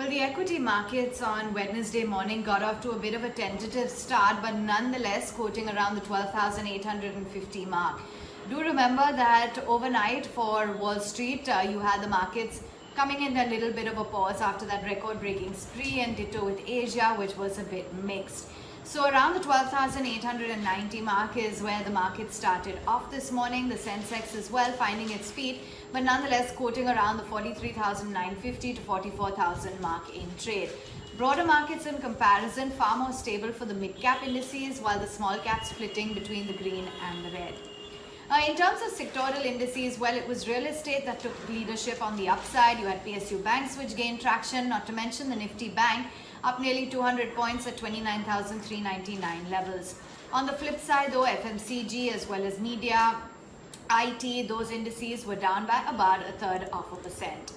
Well, the equity markets on Wednesday morning got off to a bit of a tentative start, but nonetheless quoting around the 12,850 mark. Do remember that overnight for Wall Street, you had the markets coming in a little bit of a pause after that record-breaking spree, and ditto with Asia, which was a bit mixed. So around the 12,890 mark is where the market started off this morning. The Sensex as well finding its feet, but nonetheless quoting around the 43,950 to 44,000 mark in trade. Broader markets in comparison far more stable for the mid-cap indices, while the small caps splitting between the green and the red. In terms of sectoral indices, well, it was real estate that took leadership on the upside. You had PSU banks which gained traction, not to mention the Nifty Bank up nearly 200 points at 29,399 levels. On the flip side though, FMCG as well as media, IT, those indices were down by about 0.33%.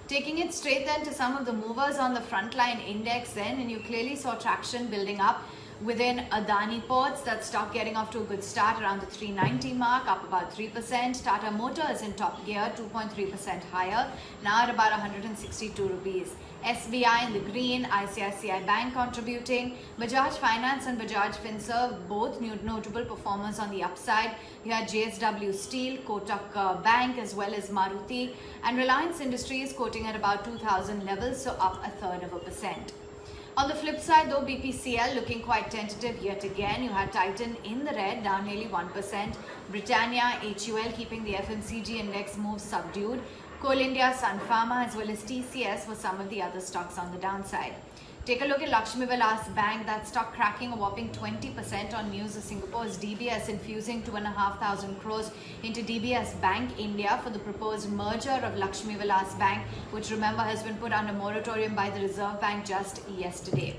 Taking it straight then to some of the movers on the frontline index then, and you clearly saw traction building up within Adani Ports. That stock getting off to a good start around the 390 mark, up about 3%. Tata Motors in top gear, 2.3% higher, now at about 162 rupees. SBI in the green, ICICI Bank contributing, Bajaj Finance and Bajaj Finserv both notable performers on the upside. You had JSW Steel, Kotak Bank as well as Maruti, and Reliance Industries quoting at about 2,000 levels, so up 0.33%. On the flip side though, BPCL looking quite tentative yet again. You had Titan in the red, down nearly 1%. Britannia, HUL keeping the FMCG index move subdued. Coal India, Sun Pharma as well as TCS were some of the other stocks on the downside. Take a look at Lakshmi Vilas Bank, that stock cracking a whopping 20% on news of Singapore's DBS infusing 2,500 crores into DBS Bank India for the proposed merger of Lakshmi Vilas Bank, which remember has been put under moratorium by the Reserve Bank just yesterday.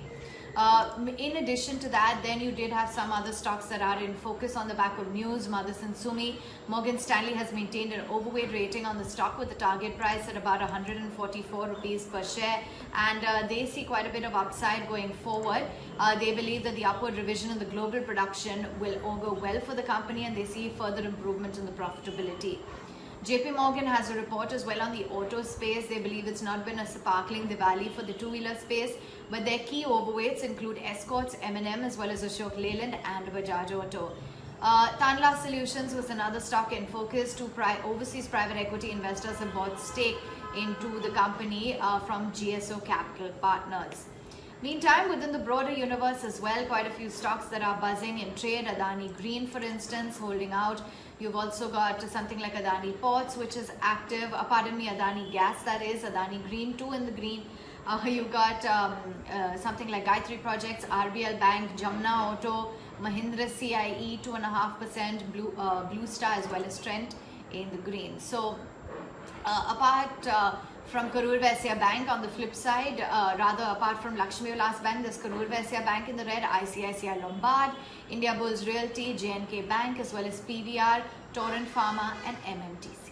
In addition to that, then you did have some other stocks that are in focus on the back of news. Motherson Sumi, Morgan Stanley has maintained an overweight rating on the stock with the target price at about 144 rupees per share, and they see quite a bit of upside going forward. They believe that the upward revision in the global production will augur well for the company, and they see further improvement in the profitability. JP Morgan has a report as well on the auto space. They believe it's not been a sparkling Diwali for the two-wheeler space, but their key overweights include Escorts, M&M as well as Ashok Leyland and Bajaj Auto. Tanla Solutions was another stock in focus. Two overseas private equity investors have bought stake into the company from GSO Capital Partners. Meantime, within the broader universe as well, quite a few stocks that are buzzing in trade. Adani Green, for instance, holding out. You've also got something like Adani Ports, which is active. Adani Gas, that is. Adani Green, 2 in the green. You've got something like Gayatri Projects, RBL Bank, Jamna Auto, Mahindra CIE, 2.5%, Blue Star as well as Trent in the green. So, apart from Karur Vysya Bank on the flip side, apart from Lakshmi Vilas Bank, there's Karur Vysya Bank in the red, ICICI Lombard, India Bulls Realty, JNK Bank as well as PVR, Torrent Pharma and MMTC.